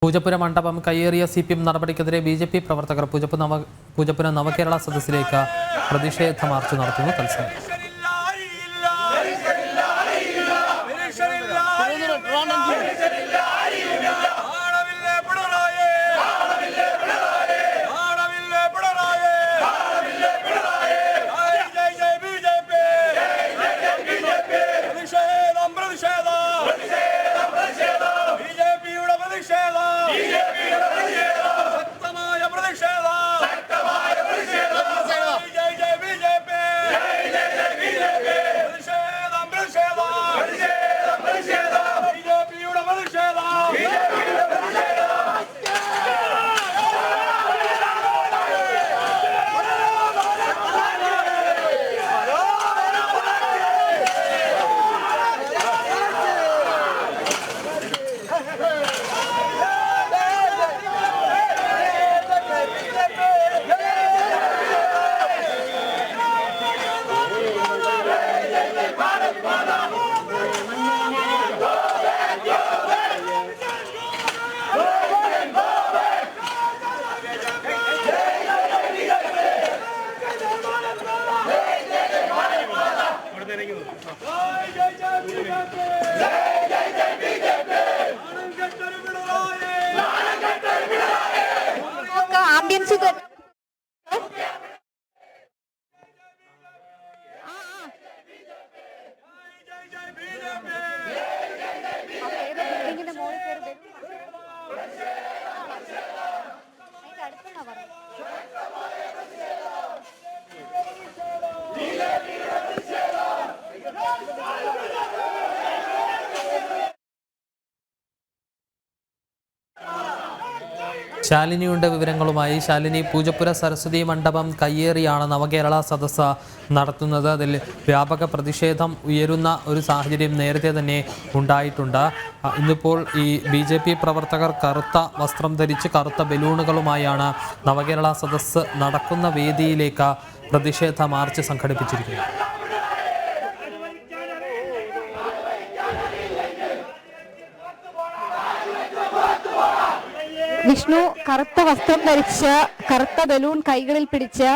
പൂജപ്പുര മണ്ഡപം കയ്യേറിയ CPM നടപടിക്കെതിരെ BJP പ്രവർത്തകർ പൂജപ്പുര നവകേരള സദസ്സിലേക്ക് പ്രതിഷേധ മാർച്ച് നടത്തുന്നു. തത്സമയം ശാലിനിയുടെ വിവരങ്ങളുമായി. ശാലിനി, പൂജപ്പുര സരസ്വതി മണ്ഡപം കയ്യേറിയാണ് നവകേരള സദസ്സ് നടത്തുന്നത്. അതിൽ വ്യാപക പ്രതിഷേധം ഉയരുന്ന ഒരു സാഹചര്യം നേരത്തെ തന്നെ ഉണ്ടായിട്ടുണ്ട്. ഇന്നിപ്പോൾ ഈ BJP പ്രവർത്തകർ കറുത്ത വസ്ത്രം ധരിച്ച് കറുത്ത ബലൂണുകളുമായാണ് നവകേരള സദസ്സ് നടക്കുന്ന വേദിയിലേക്ക് പ്രതിഷേധ മാർച്ച് സംഘടിപ്പിച്ചിരിക്കുന്നത്. വിഷ്ണു കറുത്ത വസ്ത്രം ധരിച്ച് കറുത്ത ബലൂൺ കൈകളിൽ പിടിച്ച്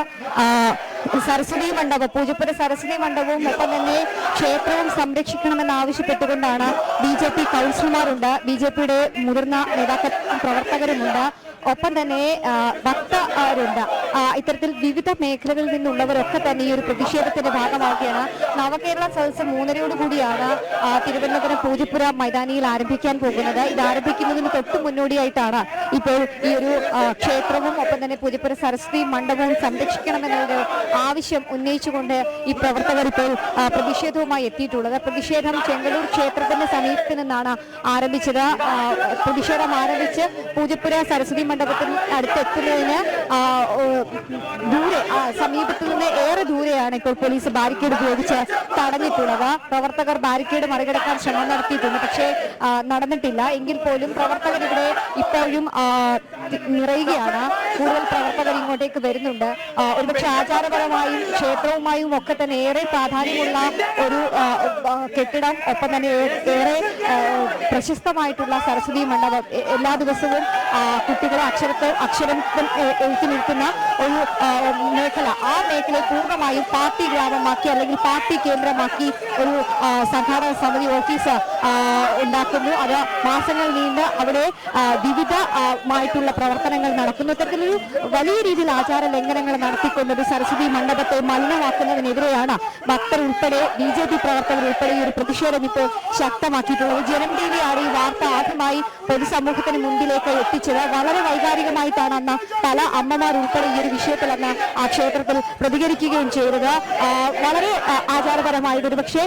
സരസ്വതി മണ്ഡപം പൂജപ്പുര സരസ്വതി മണ്ഡപവും ഒപ്പം തന്നെ ക്ഷേത്രവും സംരക്ഷിക്കണമെന്ന് ആവശ്യപ്പെട്ടുകൊണ്ടാണ് BJP കൗൺസിലർമാരുണ്ട്, BJPയുടെ മുതിർന്ന നേതാക്കൾ പ്രവർത്തകരുമുണ്ട്, ഒപ്പം തന്നെ ഭക്തരുണ്ട്. ഇത്തരത്തിൽ വിവിധ മേഖലകളിൽ നിന്നുള്ളവരൊക്കെ തന്നെ ഈ ഒരു പ്രതിഷേധത്തിന്റെ ഭാഗമാക്കിയാണ്. നവകേരള സദസ്സ് 3:30 തിരുവനന്തപുരം പൂജപ്പുര മൈതാനിയിൽ ആരംഭിക്കാൻ പോകുന്നത്. ഇത് ആരംഭിക്കുന്നതിന് തൊട്ട് മുന്നോടിയായിട്ടാണ് ഇപ്പോൾ ഈ ഒരു ക്ഷേത്രവും ഒപ്പം തന്നെ പൂജപ്പുര സരസ്വതി മണ്ഡപവും സംരക്ഷിക്കണമെന്നൊരു ആവശ്യം ഉന്നയിച്ചുകൊണ്ട് ഈ പ്രവർത്തകർ ഇപ്പോൾ പ്രതിഷേധവുമായി എത്തിയിട്ടുള്ളത്. പ്രതിഷേധം ചെങ്കലൂർ ക്ഷേത്രത്തിന്റെ സമീപത്ത് നിന്നാണ് ആരംഭിച്ചത്. പ്രതിഷേധം ആരംഭിച്ച് പൂജപ്പുര സരസ്വതി മണ്ഡപത്തിന് അടുത്തെത്തുന്നതിന് ദൂരെ സമീപത്തു നിന്ന് ഏറെ ദൂരെയാണ് ഇപ്പോൾ പോലീസ് ബാരിക്കേഡ് ഉപയോഗിച്ച് തടഞ്ഞിട്ടുള്ളത്. പ്രവർത്തകർ ബാരിക്കേഡ് മറികടക്കാൻ ശ്രമം നടത്തിയിട്ടുണ്ട്, പക്ഷേ നടന്നിട്ടില്ല. എങ്കിൽ പോലും പ്രവർത്തകർ ഇവിടെ ഇപ്പോഴും നിറയുകയാണ്. കൂടുതൽ പ്രവർത്തകർ ഇങ്ങോട്ടേക്ക് വരുന്നുണ്ട്. ഒരുപക്ഷെ ആചാരപരമായും ക്ഷേത്രവുമായും ഒക്കെ തന്നെ ഏറെ പ്രാധാന്യമുള്ള ഒരു കെട്ടിടം, ഒപ്പം തന്നെ ഏറെ പ്രശസ്തമായിട്ടുള്ള സരസ്വതി മണ്ഡപം. എല്ലാ ദിവസവും കുട്ടികളെ അക്ഷരം എഴുത്തി നിൽക്കുന്ന ഒരു മേഖല. ആ മേഖലയെ പൂർണ്ണമായും പാർട്ടി ഗ്രാമമാക്കി അല്ലെങ്കിൽ പാർട്ടി കേന്ദ്രമാക്കി ഒരു സംഘാടക സമിതി ഓഫീസ് ഉണ്ടാക്കുന്നു. അത് മാസങ്ങൾ നീണ്ട് അവിടെ വിവിധമായിട്ടുള്ള പ്രവർത്തനങ്ങൾ നടക്കുന്നു. ഇത്തരത്തിലൊരു വലിയ രീതിയിൽ ആചാര ലംഘനങ്ങൾ നടത്തിക്കൊണ്ടൊരു സരസ്വതി മണ്ഡപത്തെ മലിനമാക്കുന്നതിനെതിരെയാണ് ഭക്തർ ഉൾപ്പെടെ BJP പ്രവർത്തകർ ഉൾപ്പെടെ ഈ ഒരു പ്രതിഷേധം ഇപ്പോൾ ശക്തമാക്കിയിട്ടുള്ളത്. ജനം TV ആണ് ഈ വാർത്ത ആദ്യമായി പൊതുസമൂഹത്തിന് മുമ്പിലേക്ക് എത്തിച്ചത്. വളരെ വൈകാരികമായിട്ടാണ് അന്ന് പല അമ്മമാർ ഉൾപ്പെടെ ഈ ഒരു വിഷയത്തിൽ അന്ന് ആ ക്ഷേത്രത്തിൽ പ്രതികരിക്കുകയും ചെയ്തത്. വളരെ ആചാരപരമായത് ഒരുപക്ഷെ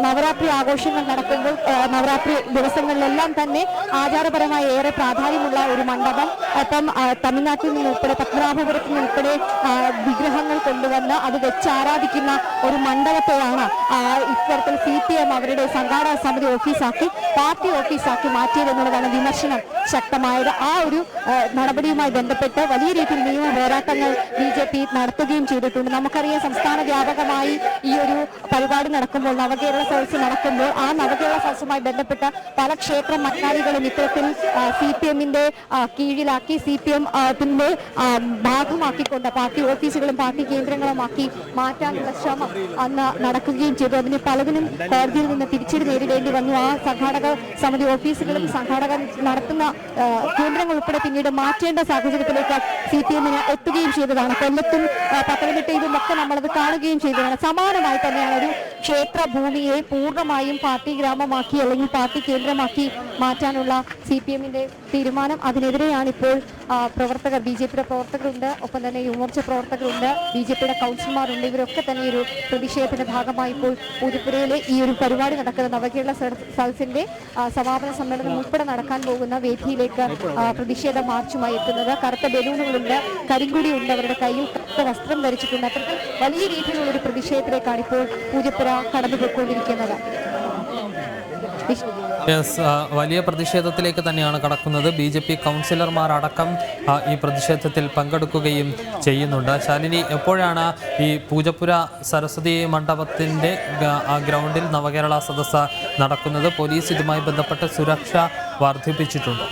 നവരാത്രി ആഘോഷങ്ങൾ നടക്കുമ്പോൾ നവരാത്രി ദിവസങ്ങളിലെല്ലാം തന്നെ ആചാരപരമായി ഏറെ പ്രാധാന്യമുള്ള ഒരു മണ്ഡപം, ഒപ്പം തമിഴ്നാട്ടിൽ നിന്നുൾപ്പെടെ പത്മനാഭപുരത്തിൽ നിന്നുൾപ്പെടെ വിഗ്രഹങ്ങൾ കൊണ്ടുവന്ന് അത് വെച്ച് ആരാധിക്കുന്ന ഒരു മണ്ഡപത്തെയാണ് ഇത്തരത്തിൽ CPM അവരുടെ സംഘാടക സമിതി ഓഫീസാക്കി പാർട്ടി ഓഫീസാക്കി മാറ്റിയതെന്നുള്ളതാണ് വിമർശനം ശക്തമായത്. അതായത് ആ ഒരു നടപടിയുമായി ബന്ധപ്പെട്ട് വലിയ രീതിയിൽ നിയമ പോരാട്ടങ്ങൾ BJP നടത്തുകയും ചെയ്തിട്ടുണ്ട്. നമുക്കറിയാം, സംസ്ഥാന വ്യാപകമായി ഈ ഒരു പരിപാടി നടക്കുമ്പോൾ, നവകേരള സദസ്സ് നടക്കുമ്പോൾ, ആ നവകേരള സദസ്സുമായി ബന്ധപ്പെട്ട പല ക്ഷേത്ര മറ്റാളികളും ഇത്തരത്തിൽ CPM-ന്റെ കീഴിലാക്കി, CPM-ത്തിന്റെ ഭാഗമാക്കിക്കൊണ്ട് പാർട്ടി ഓഫീസുകളും പാർട്ടി കേന്ദ്രങ്ങളുമാക്കി മാറ്റാനുള്ള ശ്രമം അന്ന് നടക്കുകയും ചെയ്തു. അതിന് പലതിനും കോടതിയിൽ നിന്ന് തിരിച്ചടി നേരിടേണ്ടി വന്നു. ആ സംഘാടക സമിതി ഓഫീസുകളും സംഘാടകർ നടത്തുന്ന കേന്ദ്രങ്ങൾ ഉൾപ്പെടെ പിന്നീട് മാറ്റേണ്ട സാഹചര്യത്തിലേക്ക് CPM-ന് എത്തുകയും ചെയ്തതാണ്. കൊല്ലത്തും പത്തനംതിട്ടയിലും ഒക്കെ നമ്മളത് കാണുകയും ചെയ്തതാണ്. സമാനമായി തന്നെയാണ് ഒരു ക്ഷേത്ര ഭൂമിയെ പൂർണ്ണമായും പാർട്ടി ഗ്രാമമാക്കി അല്ലെങ്കിൽ പാർട്ടി കേന്ദ്രമാക്കി മാറ്റാനുള്ള CPM-ന്റെ തീരുമാനം. അതിനെതിരെയാണ് ഇപ്പോൾ പ്രവർത്തകർ, BJP-യുടെ പ്രവർത്തകരുണ്ട്, ഒപ്പം തന്നെ യുവമോർച്ച പ്രവർത്തകരുണ്ട്, BJP-യുടെ കൗൺസിലർമാരുണ്ട്. ഇവരൊക്കെ തന്നെ ഒരു പ്രതിഷേധത്തിന്റെ ഭാഗമായി ഇപ്പോൾ പൂജപ്പുരയിലെ ഈ ഒരു പരിപാടി നടക്കുന്ന നവകേരള സദസ്സിന്റെ സമാപന സമ്മേളനം ഉൾപ്പെടെ നടക്കാൻ പോകുന്ന വേദിയിലേക്ക് പ്രതിഷേധ മാർച്ചുമായി എത്തുന്നത്. കറുത്ത ബലൂണുകളുണ്ട്, കരിങ്കുടിയുണ്ട്, അവരുടെ കയ്യിൽ കറുത്ത വസ്ത്രം ധരിച്ചിട്ടുണ്ട്. അത്തരത്തിൽ വലിയ രീതിയിലുള്ള ഒരു പ്രതിഷേധത്തിലേക്കാണ് ഇപ്പോൾ പൂജപ്പുര കടന്നുപോയിക്കൊണ്ടിരിക്കുന്നത്. വലിയ പ്രതിഷേധത്തിലേക്ക് തന്നെയാണ് കടക്കുന്നത്. BJP കൗൺസിലർമാരടക്കം ഈ പ്രതിഷേധത്തിൽ പങ്കെടുക്കുകയും ചെയ്യുന്നുണ്ട്. ശാലിനി, എപ്പോഴാണ് ഈ പൂജപ്പുര സരസ്വതി മണ്ഡപത്തിൻ്റെ ഗ്രൗണ്ടിൽ നവകേരള സദസ്സ് നടക്കുന്നത്? പോലീസ് ഇതുമായി ബന്ധപ്പെട്ട് സുരക്ഷ വർദ്ധിപ്പിച്ചിട്ടുണ്ടോ?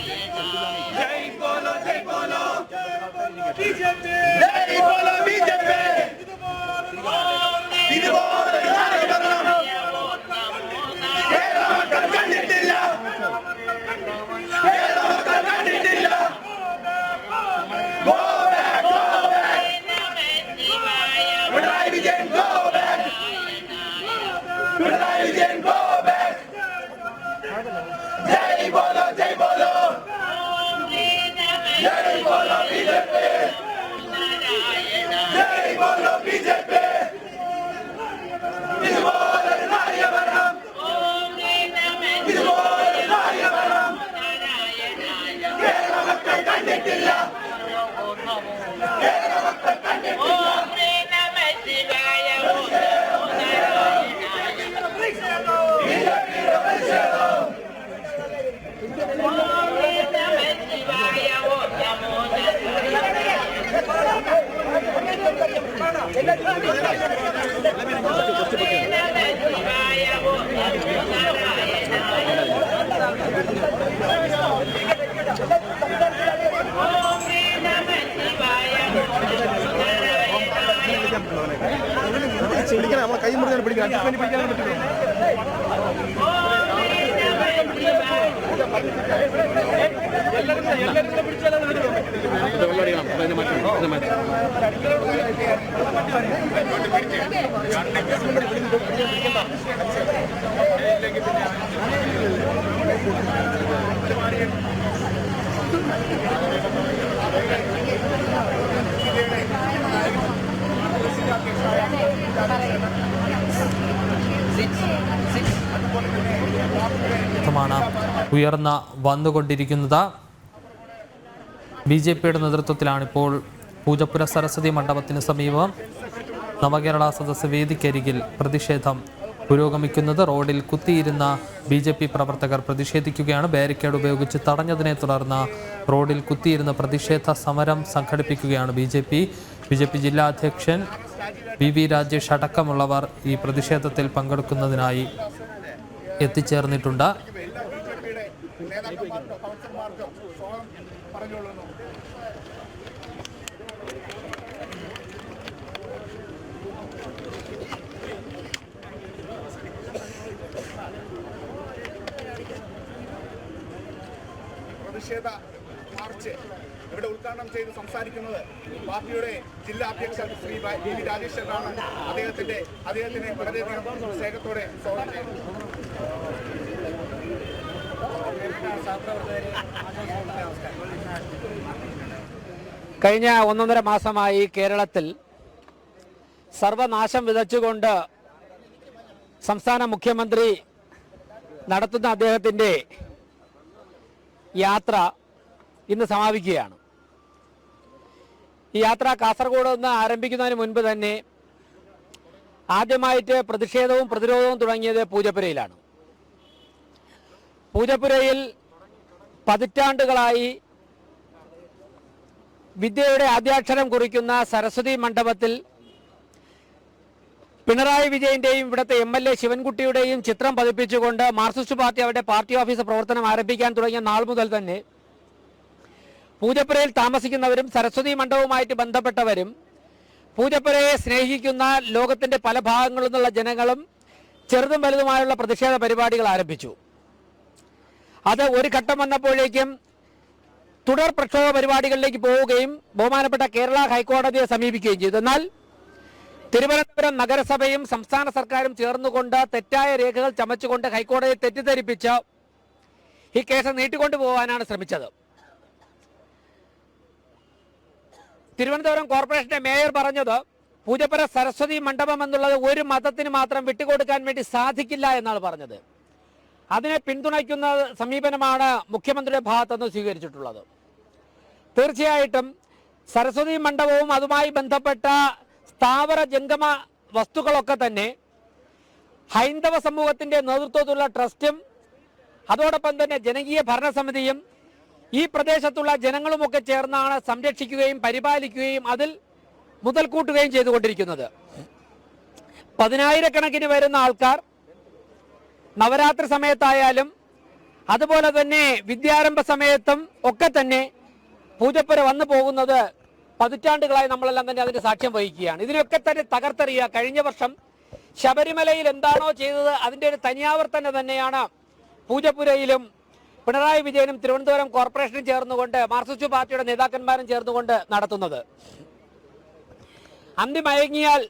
കൈ മുറിഞ്ഞാൽ പിടിക്കാൻ പറ്റില്ല. ഉയർന്ന വന്നുകൊണ്ടിരിക്കുന്നത്. BJP-യുടെ നേതൃത്വത്തിലാണിപ്പോൾ പൂജപ്പുര സരസ്വതി മണ്ഡപത്തിന് സമീപം നവകേരള സദസ്സ് വേദിക്കരികിൽ പ്രതിഷേധം പുരോഗമിക്കുന്നത്. റോഡിൽ കുത്തിയിരുന്ന BJP പ്രവർത്തകർ പ്രതിഷേധിക്കുകയാണ്. ബാരിക്കേഡ് ഉപയോഗിച്ച് തടഞ്ഞതിനെ തുടർന്ന് റോഡിൽ കുത്തിയിരുന്ന പ്രതിഷേധ സമരം സംഘടിപ്പിക്കുകയാണ് BJP ജില്ലാ അധ്യക്ഷൻ VV രാജേഷ് അടക്കമുള്ളവർ ഈ പ്രതിഷേധത്തിൽ പങ്കെടുക്കുന്നതിനായി എത്തിച്ചേർന്നിട്ടുണ്ട്. പ്രതിഷേധ മാർച്ച് ഇവിടെ ഉദ്ഘാടനം ചെയ്ത് സംസാരിക്കുന്നത് പാർട്ടിയുടെ ജില്ലാ അധ്യക്ഷൻ ശ്രീ VV രാജേഷാണ്. അദ്ദേഹത്തിനെ വളരെയധികം സ്നേഹത്തോടെ സ്വാഗതം ചെയ്യുന്നു. കഴിഞ്ഞ 1.5 മാസമായി കേരളത്തിൽ സർവനാശം വിതച്ചുകൊണ്ട് സംസ്ഥാന മുഖ്യമന്ത്രി നടത്തുന്ന അദ്ദേഹത്തിൻ്റെ യാത്ര ഇന്ന് സമാപിക്കുകയാണ്. ഈ യാത്ര കാസർഗോഡ് നിന്ന് ആരംഭിക്കുന്നതിന് മുൻപ് തന്നെ ആദ്യമായിട്ട് പ്രതിഷേധവും പ്രതിരോധവും തുടങ്ങിയത് പൂജപ്പുരയിലാണ്. പൂജപ്പുരയിൽ പതിറ്റാണ്ടുകളായി വിദ്യയുടെ ആദ്യാക്ഷരം കുറിക്കുന്ന സരസ്വതി മണ്ഡപത്തിൽ പിണറായി വിജയന്റെയും ഇവിടുത്തെ MLA ശിവൻകുട്ടിയുടെയും ചിത്രം പതിപ്പിച്ചുകൊണ്ട് മാർക്സിസ്റ്റ് പാർട്ടി അവരുടെ പാർട്ടി ഓഫീസ് പ്രവർത്തനം ആരംഭിക്കാൻ തുടങ്ങിയ നാൾ മുതൽ തന്നെ പൂജപ്പുരയിൽ താമസിക്കുന്നവരും സരസ്വതി മണ്ഡപവുമായിട്ട് ബന്ധപ്പെട്ടവരും പൂജപ്പുരയെ സ്നേഹിക്കുന്ന ലോകത്തിന്റെ പല ഭാഗങ്ങളിൽ നിന്നുള്ള ജനങ്ങളും ചെറുതും വലുതുമായുള്ള പ്രതിഷേധ പരിപാടികൾ ആരംഭിച്ചു. അത് ഒരു ഘട്ടം വന്നപ്പോഴേക്കും തുടർ പ്രക്ഷോഭ പരിപാടികളിലേക്ക് പോവുകയും ബഹുമാനപ്പെട്ട കേരള ഹൈക്കോടതിയെ സമീപിക്കുകയും ചെയ്തു. എന്നാൽ തിരുവനന്തപുരം നഗരസഭയും സംസ്ഥാന സർക്കാരും ചേർന്നുകൊണ്ട് തെറ്റായ രേഖകൾ ചമച്ചുകൊണ്ട് ഹൈക്കോടതിയെ തെറ്റിദ്ധരിപ്പിച്ച് ഈ കേസ് നീട്ടിക്കൊണ്ടുപോകാനാണ് ശ്രമിച്ചത്. തിരുവനന്തപുരം കോർപ്പറേഷന്റെ മേയർ പറഞ്ഞത് പൂജപ്പുര സരസ്വതി മണ്ഡപം എന്നുള്ളത് ഒരു മതത്തിന് മാത്രം വിട്ടുകൊടുക്കാൻ വേണ്ടി സാധിക്കില്ല എന്നാണ് പറഞ്ഞത്. അതിനെ പിന്തുണയ്ക്കുന്ന സമീപനമാണ് മുഖ്യമന്ത്രിയുടെ ഭാഗത്തുനിന്ന് സ്വീകരിച്ചിട്ടുള്ളത്. തീർച്ചയായിട്ടും സരസ്വതി മണ്ഡപവും അതുമായി ബന്ധപ്പെട്ട സ്ഥാവര ജംഗമ വസ്തുക്കളൊക്കെ തന്നെ ഹൈന്ദവ സമൂഹത്തിന്റെ നേതൃത്വത്തിലുള്ള ട്രസ്റ്റും അതോടൊപ്പം തന്നെ ജനകീയ ഭരണസമിതിയും ഈ പ്രദേശത്തുള്ള ജനങ്ങളുമൊക്കെ ചേർന്നാണ് സംരക്ഷിക്കുകയും പരിപാലിക്കുകയും അതിൽ മുതൽക്കൂട്ടുകയും ചെയ്തുകൊണ്ടിരിക്കുന്നത്. 10,000-കണക്കിന് വരുന്ന ആൾക്കാർ നവരാത്രി സമയത്തായാലും അതുപോലെ തന്നെ വിദ്യാരംഭ സമയത്തും ഒക്കെ തന്നെ പൂജപ്പുര വന്നു പോകുന്നത് പതിറ്റാണ്ടുകളായി നമ്മളെല്ലാം തന്നെ അതിന്റെ സാക്ഷ്യം വഹിക്കുകയാണ്. ഇതിനൊക്കെ തന്നെ തകർത്തെറിയുക. കഴിഞ്ഞ വർഷം ശബരിമലയിൽ എന്താണോ ചെയ്തത് അതിന്റെ ഒരു തനിയാവർത്തനം തന്നെയാണ് പൂജപ്പുരയിലും പിണറായി വിജയനും തിരുവനന്തപുരം കോർപ്പറേഷനും ചേർന്നുകൊണ്ട് മാർക്സിസ്റ്റ് പാർട്ടിയുടെ നേതാക്കന്മാരും ചേർന്നുകൊണ്ട് നടത്തുന്നത്. അന്തിമയങ്ങിയാൽ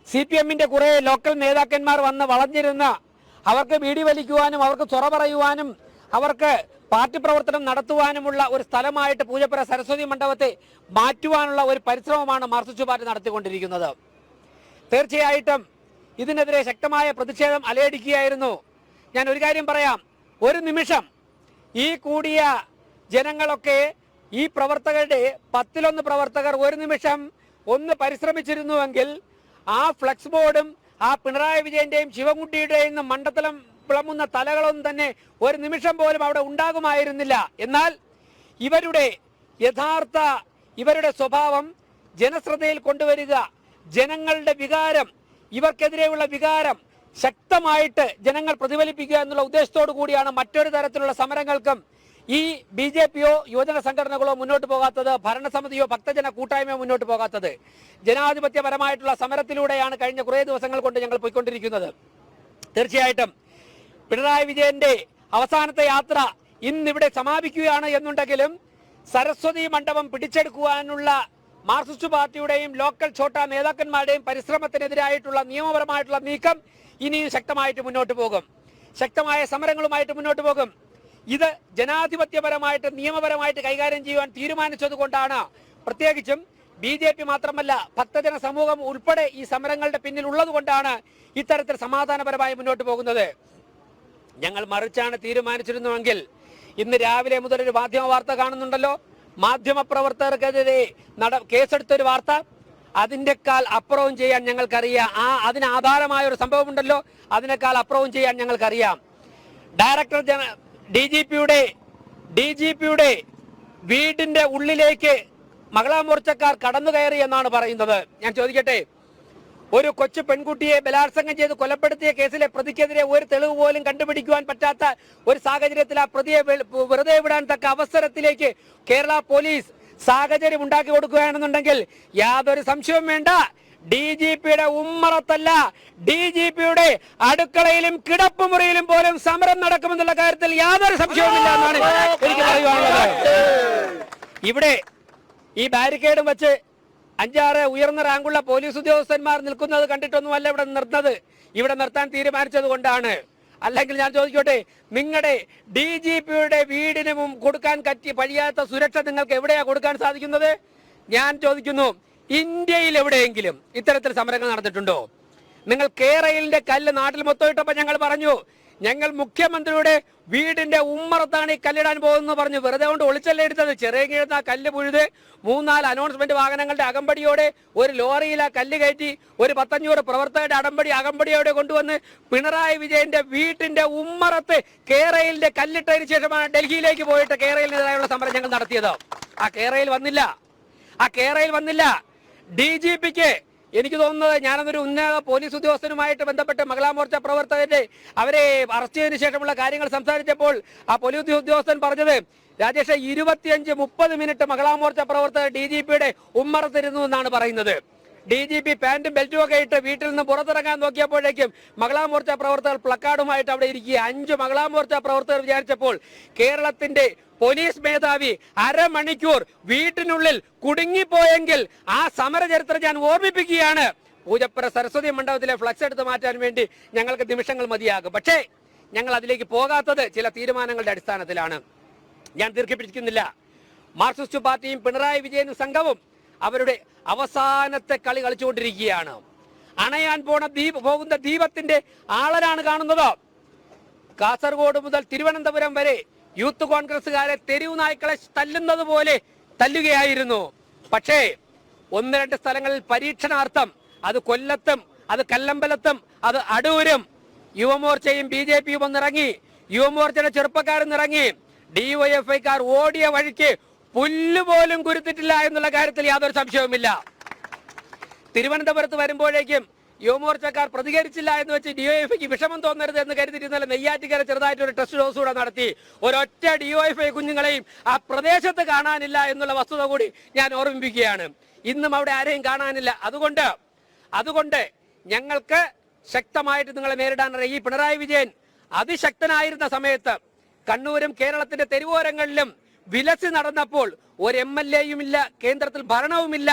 CPM-ന്റെ കുറെ ലോക്കൽ നേതാക്കന്മാർ വന്ന് വളഞ്ഞിരുന്ന് അവർക്ക് ബീഡി വലിക്കുവാനും അവർക്ക് ചൊറ പറയുവാനും അവർക്ക് പാർട്ടി പ്രവർത്തനം നടത്തുവാനുമുള്ള ഒരു സ്ഥലമായിട്ട് പൂജപ്പുര സരസ്വതി മണ്ഡപത്തെ മാറ്റുവാനുള്ള ഒരു പരിശ്രമമാണ് മാർക്സിസ്റ്റ് പാർട്ടി നടത്തിക്കൊണ്ടിരിക്കുന്നത്. തീർച്ചയായിട്ടും ഇതിനെതിരെ ശക്തമായ പ്രതിഷേധം അലയടിക്കുകയായിരുന്നു. ഞാൻ ഒരു കാര്യം പറയാം, ഒരു നിമിഷം ഈ കൂടിയ ജനങ്ങളൊക്കെ ഈ പ്രവർത്തകരുടെ 10-1 പ്രവർത്തകർ ഒരു നിമിഷം ഒന്ന് പരിശ്രമിച്ചിരുന്നുവെങ്കിൽ ആ ഫ്ലെക്സ് ബോർഡും ആ പിണറായി വിജയന്റെയും ശിവൻകുട്ടിയുടെയും മണ്ഡലം വിളമുന്ന തലകളൊന്നും തന്നെ ഒരു നിമിഷം പോലും അവിടെ ഉണ്ടാകുമായിരുന്നില്ല. എന്നാൽ ഇവരുടെ സ്വഭാവം ജനശ്രദ്ധയിൽ കൊണ്ടുവരിക, ജനങ്ങളുടെ വികാരം, ഇവർക്കെതിരെയുള്ള വികാരം ശക്തമായിട്ട് ജനങ്ങൾ പ്രതിഫലിപ്പിക്കുക എന്നുള്ള ഉദ്ദേശത്തോടു കൂടിയാണ് മറ്റൊരു തരത്തിലുള്ള സമരങ്ങൾക്കും ഈ BJP-യോ യുവജന സംഘടനകളോ മുന്നോട്ട് പോകാത്തത്, ഭരണസമിതിയോ ഭക്തജന കൂട്ടായ്മയോ മുന്നോട്ട് പോകാത്തത്. ജനാധിപത്യപരമായിട്ടുള്ള സമരത്തിലൂടെയാണ് കഴിഞ്ഞ കുറേ ദിവസങ്ങൾ കൊണ്ട് ഞങ്ങൾ പോയിക്കൊണ്ടിരിക്കുന്നത്. തീർച്ചയായിട്ടും പിണറായി വിജയന്റെ അവസാനത്തെ യാത്ര ഇന്നിവിടെ സമാപിക്കുകയാണ് എന്നുണ്ടെങ്കിലും സരസ്വതി മണ്ഡപം പിടിച്ചെടുക്കുവാനുള്ള മാർക്സിസ്റ്റ് പാർട്ടിയുടെയും ലോക്കൽ ഛോട്ട നേതാക്കന്മാരുടെയും പരിശ്രമത്തിനെതിരായിട്ടുള്ള നിയമപരമായിട്ടുള്ള നീക്കം ഇനിയും ശക്തമായിട്ട് മുന്നോട്ട് പോകും. ശക്തമായ സമരങ്ങളുമായിട്ട് മുന്നോട്ട് പോകും. ഇത് ജനാധിപത്യപരമായിട്ട് നിയമപരമായിട്ട് കൈകാര്യം ചെയ്യുവാൻ തീരുമാനിച്ചത് കൊണ്ടാണ്, പ്രത്യേകിച്ചും BJP മാത്രമല്ല ഭക്തജന സമൂഹം ഉൾപ്പെടെ ഈ സമരങ്ങളുടെ പിന്നിൽ ഉള്ളത് കൊണ്ടാണ് ഇത്തരത്തിൽ സമാധാനപരമായി മുന്നോട്ട് പോകുന്നത്. ഞങ്ങൾ മറിച്ചാണ് തീരുമാനിച്ചിരുന്നുവെങ്കിൽ ഇന്ന് രാവിലെ മുതൽ ഒരു മാധ്യമ വാർത്ത കാണുന്നുണ്ടല്ലോ, മാധ്യമപ്രവർത്തകർക്കെതിരെ കേസെടുത്തൊരു വാർത്ത. അതിൻ്റെക്കാൾ അപ്പുറവും ചെയ്യാൻ ഞങ്ങൾക്കറിയാം. അതിന് ആധാരമായ ഒരു സംഭവം ഉണ്ടല്ലോ, അതിനേക്കാൾ അപ്പുറവും ചെയ്യാൻ ഞങ്ങൾക്കറിയാം. ഡയറക്ടർ DGP-യുടെ വീടിന്റെ ഉള്ളിലേക്ക് മഹിളാ മോർച്ചക്കാർ കടന്നു കയറി എന്നാണ് പറയുന്നത്. ഞാൻ ചോദിക്കട്ടെ, ഒരു കൊച്ചു പെൺകുട്ടിയെ ബലാത്സംഗം ചെയ്ത് കൊലപ്പെടുത്തിയ കേസിലെ പ്രതിക്കെതിരെ ഒരു തെളിവ് പോലും കണ്ടുപിടിക്കുവാൻ പറ്റാത്ത ഒരു സാഹചര്യത്തിൽ ആ പ്രതിയെ വെറുതെ വിടാൻ തക്ക അവസരത്തിലേക്ക് കേരള പോലീസ് സാഹചര്യം ഉണ്ടാക്കി കൊടുക്കുകയാണെന്നുണ്ടെങ്കിൽ യാതൊരു സംശയവും വേണ്ട, DGP-യുടെ ഉമ്മറത്തല്ല, DGP-യുടെ അടുക്കളയിലും കിടപ്പുമുറിയിലും പോലും സമരം നടക്കുമെന്നുള്ള കാര്യത്തിൽ യാതൊരു സംശയവുമില്ല എന്നാണ് എനിക്ക് പറയുവാനുള്ളത്. ഇവിടെ ഈ ബാരിക്കേഡും വെച്ച് 5-6 ഉയർന്ന റാങ്കുള്ള പോലീസ് ഉദ്യോഗസ്ഥന്മാർ നിൽക്കുന്നത് കണ്ടിട്ടൊന്നുമല്ല ഇവിടെ നിർത്തുന്നത്. ഇവിടെ നിർത്താൻ തീരുമാനിച്ചത് കൊണ്ടാണ്. അല്ലെങ്കിൽ ഞാൻ ചോദിക്കട്ടെ, നിങ്ങളുടെ DGP-യുടെ വീടിന് കൊടുക്കാൻ കഴിയാത്ത സുരക്ഷ നിങ്ങൾക്ക് എവിടെയാ കൊടുക്കാൻ സാധിക്കുന്നത്? ഞാൻ ചോദിക്കുന്നു, ഇന്ത്യയിൽ എവിടെയെങ്കിലും ഇത്തരത്തിൽ സമരങ്ങൾ നടന്നിട്ടുണ്ടോ? നിങ്ങൾ കേരളയിലെ കല്ല് നാട്ടിൽ മൊത്തം ഇട്ടപ്പോൾ ഞങ്ങൾ പറഞ്ഞു, ഞങ്ങൾ മുഖ്യമന്ത്രിയുടെ വീടിന്റെ ഉമ്മറത്താണ് ഈ കല്ലിടാൻ പോകുന്നത് പറഞ്ഞു. വെറുതെ കൊണ്ട് ഒളിച്ചല്ലേ എടുത്തത്. ചെറിയ കീഴുന്ന കല്ല് പുഴുത് 3-4 അനൗൺസ്മെന്റ് വാഹനങ്ങളുടെ അകമ്പടിയോടെ ഒരു ലോറിയിൽ ആ കല്ല് കയറ്റി ഒരു 500 പ്രവർത്തകരുടെ അകമ്പടിയോടെ കൊണ്ടുവന്ന് പിണറായി വിജയന്റെ വീട്ടിന്റെ ഉമ്മറത്ത് കേരളയിലെ കല്ലിട്ടതിന് ശേഷമാണ് ഡൽഹിയിലേക്ക് പോയിട്ട് കേരളത്തിനെതിരായുള്ള സമരം ഞങ്ങൾ നടത്തിയത്. ആ കേരളയിൽ വന്നില്ല. ആ കേരളയിൽ വന്നില്ല. DGPക്ക് എനിക്ക് തോന്നുന്നത്, ഞാനതൊരു ഉന്നത പോലീസ് ഉദ്യോഗസ്ഥനുമായിട്ട് ബന്ധപ്പെട്ട് മഹിളാ മോർച്ച പ്രവർത്തകരെ അവരെ അറസ്റ്റ് ചെയ്തതിനു ശേഷമുള്ള കാര്യങ്ങൾ സംസാരിച്ചപ്പോൾ ആ പോലീസ് ഉദ്യോഗസ്ഥൻ പറഞ്ഞത്, രാജേഷ് 25-30 മിനിറ്റ് മഹിളാ മോർച്ച പ്രവർത്തകർ DGPയുടെ ഉമ്മറത്തിരുന്നു എന്നാണ് പറയുന്നത്. DGP പാന്റും ബെൽറ്റും ഒക്കെ ഇട്ട് വീട്ടിൽ നിന്ന് പുറത്തിറങ്ങാൻ നോക്കിയപ്പോഴേക്കും മഹിളാ മോർച്ച പ്രവർത്തകർ പ്ലക്കാർഡുമായിട്ട് അവിടെ ഇരിക്കുക. 5 മഹിളാ മോർച്ച പ്രവർത്തകർ വിചാരിച്ചപ്പോൾ കേരളത്തിന്റെ പോലീസ് മേധാവി അരമണിക്കൂർ വീട്ടിനുള്ളിൽ കുടുങ്ങിപ്പോയെങ്കിൽ ആ സമര ചരിത്രം ഞാൻ ഓർമ്മിപ്പിക്കുകയാണ്. പൂജപ്പുര സരസ്വതി മണ്ഡപത്തിലെ ഫ്ലക്സ് എടുത്ത് മാറ്റാൻ വേണ്ടി ഞങ്ങൾക്ക് നിമിഷങ്ങൾ മതിയാകും. പക്ഷേ ഞങ്ങൾ അതിലേക്ക് പോകാത്തത് ചില തീരുമാനങ്ങളുടെ അടിസ്ഥാനത്തിലാണ്. ഞാൻ ദീർഘിപ്പിക്കുന്നില്ല. മാർക്സിസ്റ്റ് പാർട്ടിയും പിണറായി വിജയനും സംഘവും അവരുടെ അവസാനത്തെ കളി കളിച്ചുകൊണ്ടിരിക്കുകയാണ്. അണയാൻ പോകുന്ന ദീപത്തിന്റെ ആളരാണ് കാണുന്നത്. കാസർഗോഡ് മുതൽ തിരുവനന്തപുരം വരെ യൂത്ത് കോൺഗ്രസുകാരെ തെരുവ് നായ്ക്കളെ തല്ലുന്നത് പോലെ തല്ലുകയായിരുന്നു. പക്ഷേ 1-2 സ്ഥലങ്ങളിൽ പരീക്ഷണാർത്ഥം, അത് കൊല്ലത്തും അത് കല്ലമ്പലത്തും അത് അടൂരും, യുവമോർച്ചയും BJPയും ഒന്നിറങ്ങി. യുവമോർച്ചയുടെ ചെറുപ്പക്കാരൊന്നിറങ്ങി. DYFIക്കാർ ഓടിയ വഴിക്ക് പുല്ലുപോലും കുരുത്തിട്ടില്ല എന്നുള്ള കാര്യത്തിൽ യാതൊരു സംശയവുമില്ല. തിരുവനന്തപുരത്ത് വരുമ്പോഴേക്കും യുവമോർച്ചക്കാർ പ്രതികരിച്ചില്ല എന്ന് വെച്ച് DYFIക്ക് വിഷമം തോന്നരുത് എന്ന് കരുതിയിരുന്നാലും നെയ്യാറ്റിക്കര ചെറുതായിട്ട് ഒരു ടെസ്റ്റ് ഡോസ് കൂടെ നടത്തി. ഒരൊറ്റ DYFI കുഞ്ഞുങ്ങളെയും ആ പ്രദേശത്ത് കാണാനില്ല എന്നുള്ള വസ്തുത കൂടി ഞാൻ ഓർമ്മിപ്പിക്കുകയാണ്. ഇന്നും അവിടെ ആരെയും കാണാനില്ല. അതുകൊണ്ട് ഞങ്ങൾക്ക് ശക്തമായിട്ട് നിങ്ങളെ നേരിടാൻ അറിയാം. ഈ പിണറായി വിജയൻ അതിശക്തനായിരുന്ന സമയത്ത് കണ്ണൂരും കേരളത്തിന്റെ തെരുവോരങ്ങളിലും വിലസി നടന്നപ്പോൾ ഒരു MLAയും ഇല്ല, കേന്ദ്രത്തിൽ ഭരണവുമില്ല,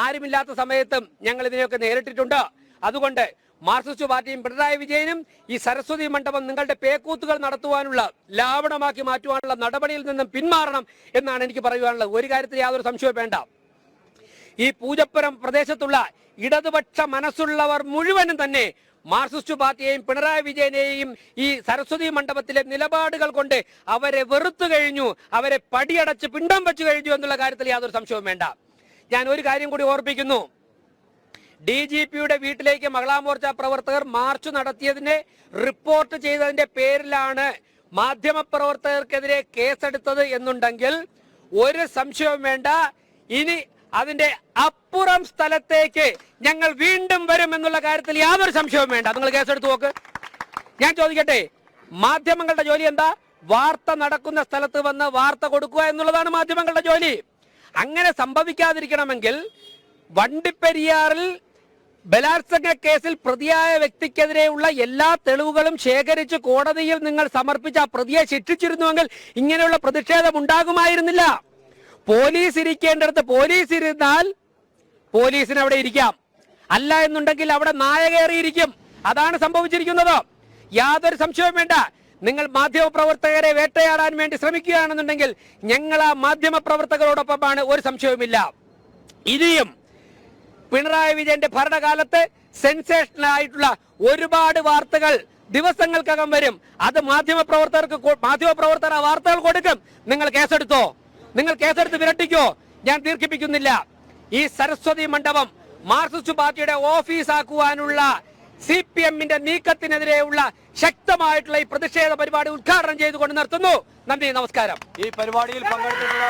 ആരുമില്ലാത്ത സമയത്തും ഞങ്ങൾ ഇതിനെയൊക്കെ നേരിട്ടിട്ടുണ്ട്. അതുകൊണ്ട് മാർക്സിസ്റ്റ് പാർട്ടിയും പിണറായി വിജയനും ഈ സരസ്വതി മണ്ഡപം നിങ്ങളുടെ പേക്കൂത്തുകൾ നടത്തുവാനുള്ള, ലാവണമാക്കി മാറ്റുവാനുള്ള നടപടിയിൽ നിന്നും പിന്മാറണം എന്നാണ് എനിക്ക് പറയുവാനുള്ളത്. ഒരു കാര്യത്തിൽ യാതൊരു സംശയവും വേണ്ട. ഈ പൂജപ്പുരം പ്രദേശത്തുള്ള ഇടതുപക്ഷ മനസ്സുള്ളവർ മുഴുവനും തന്നെ മാർക്സിസ്റ്റ് പാർട്ടിയെയും പിണറായി വിജയനെയും ഈ സരസ്വതി മണ്ഡപത്തിലെ നിലപാടുകൾ കൊണ്ട് അവരെ വെറുത്തു കഴിഞ്ഞു, അവരെ പടിയടച്ച് പിണ്ടം വെച്ചു കഴിഞ്ഞു എന്നുള്ള കാര്യത്തിൽ യാതൊരു സംശയവും വേണ്ട. ഞാൻ ഒരു കാര്യം കൂടി ഓർപ്പിക്കുന്നു. DGPയുടെ വീട്ടിലേക്ക് മഹിളാ മോർച്ച പ്രവർത്തകർ മാർച്ച് നടത്തിയതിനെ റിപ്പോർട്ട് ചെയ്തതിന്റെ പേരിലാണ് മാധ്യമപ്രവർത്തകർക്കെതിരെ കേസെടുത്തത് എന്നുണ്ടെങ്കിൽ ഒരു സംശയവും വേണ്ട, ഇനി അതിന്റെ അപ്പുറം സ്ഥലത്തേക്ക് ഞങ്ങൾ വീണ്ടും വരും എന്നുള്ള കാര്യത്തിൽ യാതൊരു സംശയവും വേണ്ട. നിങ്ങൾ കേസെടുത്ത് നോക്ക്. ഞാൻ ചോദിക്കട്ടെ, മാധ്യമങ്ങളുടെ ജോലി എന്താ? വാർത്ത നടക്കുന്ന സ്ഥലത്ത് വന്ന് വാർത്ത കൊടുക്കുക എന്നുള്ളതാണ് മാധ്യമങ്ങളുടെ ജോലി. അങ്ങനെ സംഭവിക്കാതിരിക്കണമെങ്കിൽ വണ്ടിപ്പെരിയാറിൽ ബലാത്സംഗ കേസിൽ പ്രതിയായ വ്യക്തിക്കെതിരെയുള്ള എല്ലാ തെളിവുകളും ശേഖരിച്ച് കോടതിയിൽ നിങ്ങൾ സമർപ്പിച്ച ആ പ്രതിയെ ശിക്ഷിച്ചിരുന്നുവെങ്കിൽ ഇങ്ങനെയുള്ള പ്രതിഷേധം ഉണ്ടാകുമായിരുന്നില്ല. പോലീസ് ഇരിക്കേണ്ടടുത്ത് പോലീസ് ഇരുന്നാൽ പോലീസിന് അവിടെ ഇരിക്കാം, അല്ല എന്നുണ്ടെങ്കിൽ അവിടെ നായ കയറിയിരിക്കും. അതാണ് സംഭവിച്ചിരിക്കുന്നത്. യാതൊരു സംശയവും വേണ്ട. നിങ്ങൾ മാധ്യമപ്രവർത്തകരെ വേട്ടയാടാൻ വേണ്ടി ശ്രമിക്കുകയാണെന്നുണ്ടെങ്കിൽ ഞങ്ങൾ ആ മാധ്യമപ്രവർത്തകരോടൊപ്പമാണ്, ഒരു സംശയവുമില്ല. ഇനിയും പിണറായി വിജയന്റെ ഭരണകാലത്ത് സെൻസേഷണൽ ആയിട്ടുള്ള ഒരുപാട് വാർത്തകൾ ദിവസങ്ങൾക്കകം വരും. അത് മാധ്യമപ്രവർത്തകർ ആ വാർത്തകൾ കൊടുക്കും. നിങ്ങൾ കേസെടുത്തോ, നിങ്ങൾ കേസെടുത്ത് വിരട്ടിക്കോ. ഞാൻ ദീർഘിപ്പിക്കുന്നില്ല. ഈ സരസ്വതി മണ്ഡപം മാർക്സിസ്റ്റ് പാർട്ടിയുടെ ഓഫീസാക്കുവാനുള്ള CPMന്റെ നീക്കത്തിനെതിരെയുള്ള ശക്തമായിട്ടുള്ള ഈ പ്രതിഷേധ പരിപാടി ഉദ്ഘാടനം ചെയ്തുകൊണ്ട് നിർത്തുന്നു. നന്ദി, നമസ്കാരം. ഈ പരിപാടിയിൽ പങ്കെടുത്തിട്ടുള്ള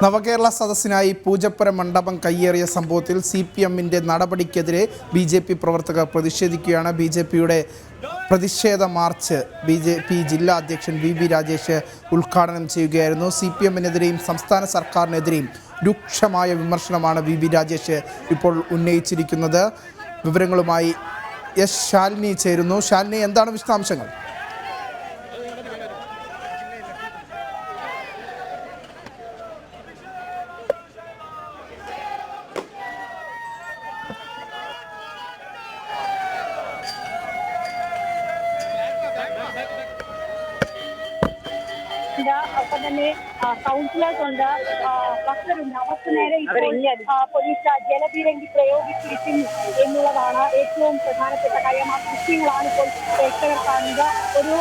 നവകേരള സദസ്സിനായി പൂജപ്പുര മണ്ഡപം കയ്യേറിയ സംഭവത്തിൽ CPMന്റെ നടപടിക്കെതിരെ BJP പ്രവർത്തകർ പ്രതിഷേധിക്കുകയാണ്. BJPയുടെ പ്രതിഷേധ മാർച്ച് BJP ജില്ലാ അധ്യക്ഷൻ VB രാജേഷ് ഉദ്ഘാടനം ചെയ്യുകയായിരുന്നു. CPMനെതിരെയും സംസ്ഥാന സർക്കാരിനെതിരെയും രൂക്ഷമായ വിമർശനമാണ് VB രാജേഷ് ഇപ്പോൾ ഉന്നയിച്ചിരിക്കുന്നത്. വിവരങ്ങളുമായി ശാലിനി ചേരുന്നു. ശാലിനി, എന്താണ് വിശദാംശങ്ങൾ? ഒപ്പം തന്നെ കൗൺസിലേഴ്സ് ഉണ്ട്, ഭക്തരുണ്ട്. അവർക്ക് നേരെ ഇപ്പോൾ പോലീസ് ജലപീരങ്കി പ്രയോഗിച്ചിരിക്കുന്നു എന്നുള്ളതാണ് ഏറ്റവും പ്രധാനപ്പെട്ട കാര്യം. ആ ദൃശ്യങ്ങളാണ് ഇപ്പോൾ പ്രേക്ഷകർ കാണുന്നത്. ഒരു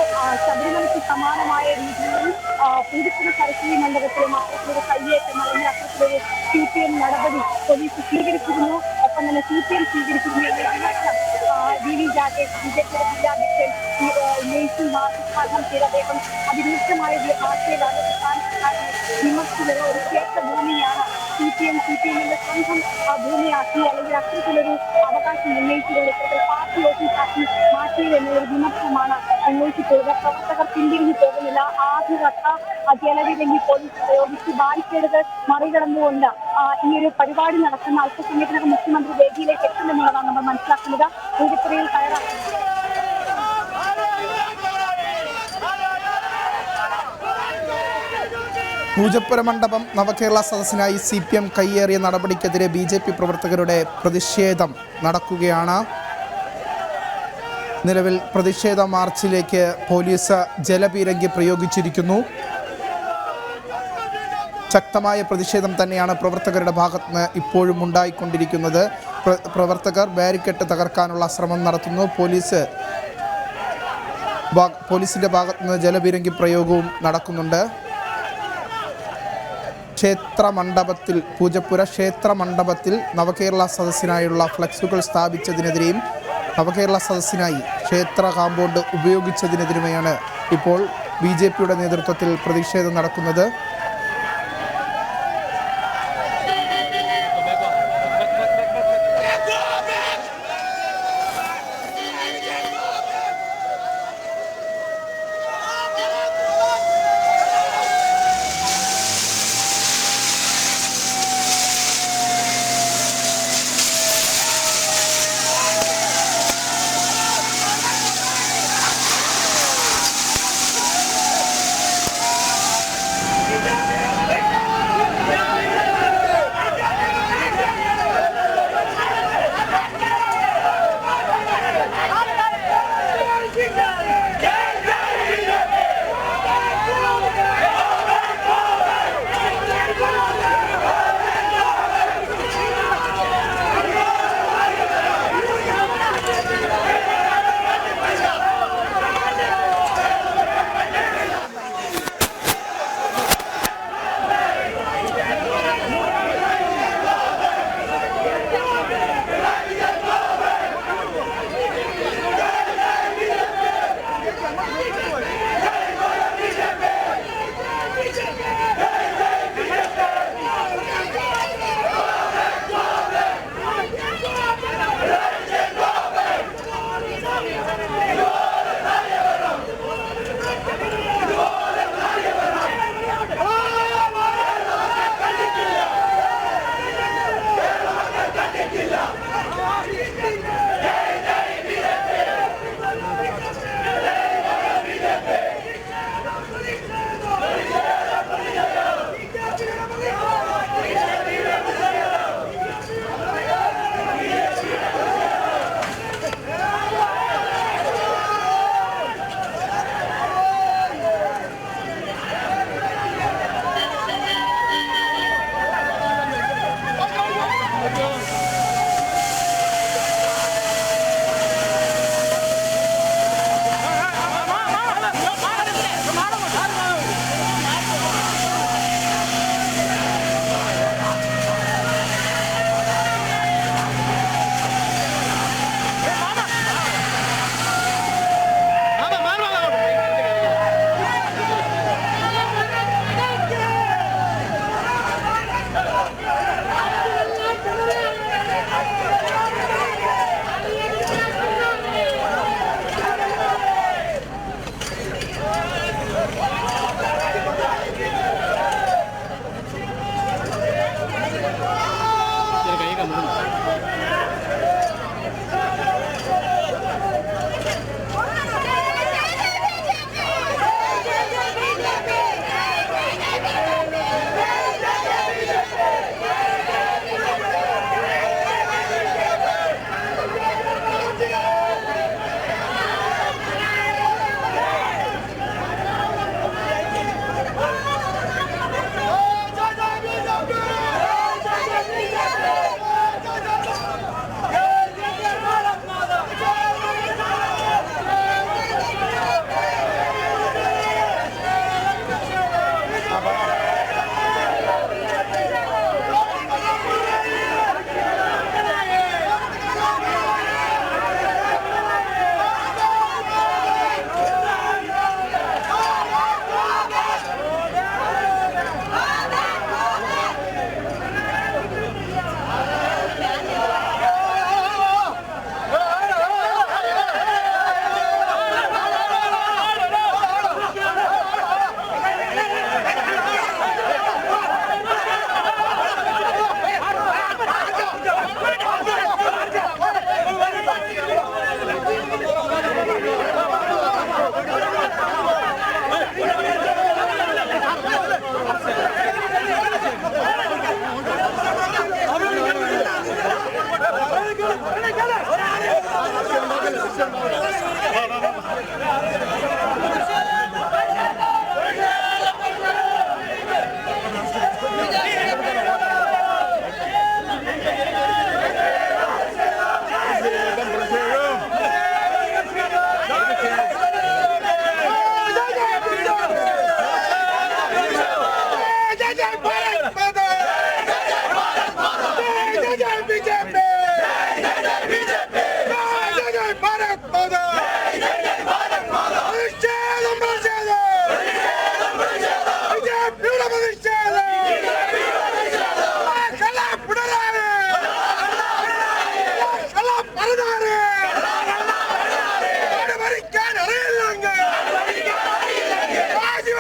ശബരിമലയ്ക്ക് സമാനമായ രീതിയിൽ പൂജപ്പുര സരസ്വതി മണ്ഡപത്തിലും അത്തരത്തിലൊരു കയ്യേറ്റം അല്ലെങ്കിൽ അത്തരത്തിലൊരു CPM നടപടി പോലീസ് സ്വീകരിച്ചിരുന്നു. ഒപ്പം തന്നെ CPM സ്വീകരിച്ചിരുന്നു എന്ന വിമർശനം VB രാജേഷ് BJPയുടെ ജില്ലാധ്യക്ഷൻ ഉന്നയിച്ചു. ഉദ്ഘാടനം ചെയ്ത അദ്ദേഹം അതിരൂക്ഷമായ ഭാഷയിലാണ് താൻ സർക്കാരിനെ വിമർശിച്ചത് ഒരു ക്ഷേത്ര ഭൂമിയാണ് CPMന്റെ സ്വന്തം ഭൂമിയാക്കി അല്ലെങ്കിൽ അത്തരത്തിലൊരു അവകാശം ഉന്നയിച്ചുകൊണ്ട് ഇത്തരത്തിൽ പാർട്ടി ഓഫീസാക്കി മാറ്റിയത് എന്നുള്ളൊരു വിമർശനമാണ് ഉന്നയിച്ചിട്ടുള്ളത്. പ്രവർത്തകർ പിന്തിരിഞ്ഞു പോകുന്നില്ല. ആദ്യഘട്ട ജലവിരംഗി പോലീസ് പ്രയോഗിച്ച് ബാരിക്കേഡുകൾ മറികടന്നുകൊണ്ട് ഈ ഒരു പരിപാടി നടക്കുന്ന അല്പസമയത്തിനകം മുഖ്യമന്ത്രി വേദിയിലേക്ക് എത്തുമെന്നുള്ളതാണ് നമ്മൾ മനസ്സിലാക്കുന്നത്. പൂജപ്പുരയിൽ കയറാക്കുന്നത് പൂജപ്പുര മണ്ഡപം നവകേരള സദസ്സിനായി CPM കയ്യേറിയ നടപടിക്കെതിരെ BJP പ്രവർത്തകരുടെ പ്രതിഷേധം നടക്കുകയാണ്. നിലവിൽ പ്രതിഷേധ മാർച്ചിലേക്ക് പോലീസ് ജലപീരങ്കി പ്രയോഗിച്ചിരിക്കുന്നു. ശക്തമായ പ്രതിഷേധം തന്നെയാണ് പ്രവർത്തകരുടെ ഭാഗത്തുനിന്ന് ഇപ്പോഴും ഉണ്ടായിക്കൊണ്ടിരിക്കുന്നത്. പ്രവർത്തകർ ബാരിക്കേഡ് തകർക്കാനുള്ള ശ്രമം നടത്തുന്നു. പോലീസിൻ്റെ ഭാഗത്തുനിന്ന് ജലപീരങ്കി പ്രയോഗവും നടക്കുന്നുണ്ട്. പൂജപ്പുര ക്ഷേത്ര മണ്ഡപത്തിൽ നവകേരള സദസ്സിനായുള്ള ഫ്ലക്സുകൾ സ്ഥാപിച്ചതിനെതിരെയും നവകേരള സദസ്സിനായി ക്ഷേത്ര കാമ്പൗണ്ട് ഉപയോഗിച്ചതിനെതിരെയുമാണ് ഇപ്പോൾ BJPയുടെ നേതൃത്വത്തിൽ പ്രതിഷേധം നടക്കുന്നത്.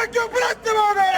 BJP!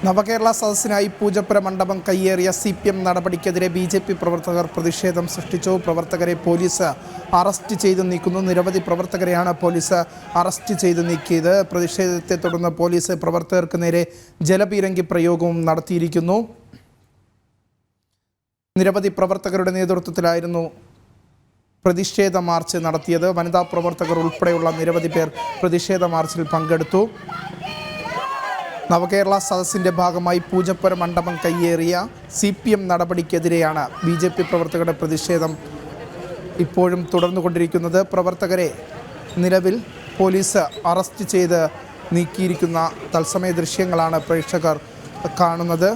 നവകേരള സദസ്സിനായി പൂജപ്പുര മണ്ഡപം കയ്യേറിയ CPM നടപടിക്കെതിരെ BJP പ്രവർത്തകർ പ്രതിഷേധം സൃഷ്ടിച്ചു. പ്രവർത്തകരെ പോലീസ് അറസ്റ്റ് ചെയ്ത് നീക്കുന്നു. നിരവധി പ്രവർത്തകരെയാണ് പോലീസ് അറസ്റ്റ് ചെയ്ത് നീക്കിയത്. പ്രതിഷേധത്തെ തുടർന്ന് പോലീസ് പ്രവർത്തകർക്ക് നേരെ ജലപീരങ്കി പ്രയോഗവും നടത്തിയിരിക്കുന്നു. നിരവധി പ്രവർത്തകരുടെ നേതൃത്വത്തിലായിരുന്നു പ്രതിഷേധ മാർച്ച് നടത്തിയത്. വനിതാ പ്രവർത്തകർ ഉൾപ്പെടെയുള്ള നിരവധി പേർ പ്രതിഷേധ മാർച്ചിൽ പങ്കെടുത്തു. നവകേരള സദസ്സിൻ്റെ ഭാഗമായി പൂജപ്പുര മണ്ഡപം കയ്യേറിയ CPM നടപടിക്കെതിരെയാണ് BJP പ്രവർത്തകരുടെ പ്രതിഷേധം ഇപ്പോഴും തുടർന്നുകൊണ്ടിരിക്കുന്നത്. പ്രവർത്തകരെ നിലവിൽ പോലീസ് അറസ്റ്റ് ചെയ്ത് നീക്കിയിരിക്കുന്ന തത്സമയ ദൃശ്യങ്ങളാണ് പ്രേക്ഷകർ കാണുന്നത്.